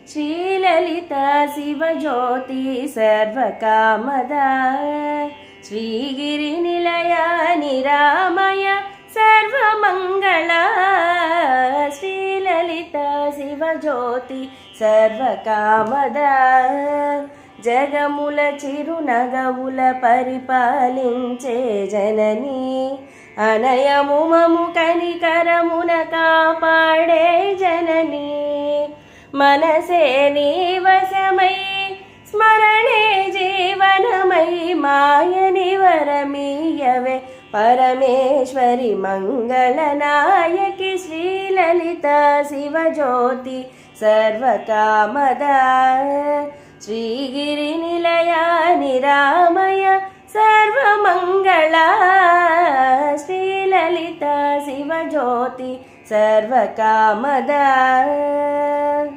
శ్రీలలిత శివజ్యోతి సర్వకామద శ్రీగిరి నిలయ నిరామయ సర్వమంగళ శ్రీలలిత శివజ్యోతి సర్వకామద జగముల చిరునగవుల పరిపాలించే జనని అనయము మము కనికరమున కాపాడే జనని మనసే నీ వశమై స్మరణే జీవనమై మాయని వరమీయవే పరమేశ్వరి మంగళనాయకి శ్రీలలిత శివజ్యోతి సర్వకామద శ్రీగిరి నిలయ నిరామయ సర్వమంగళ శ్రీలలిత శివజ్యోతి సర్వకామద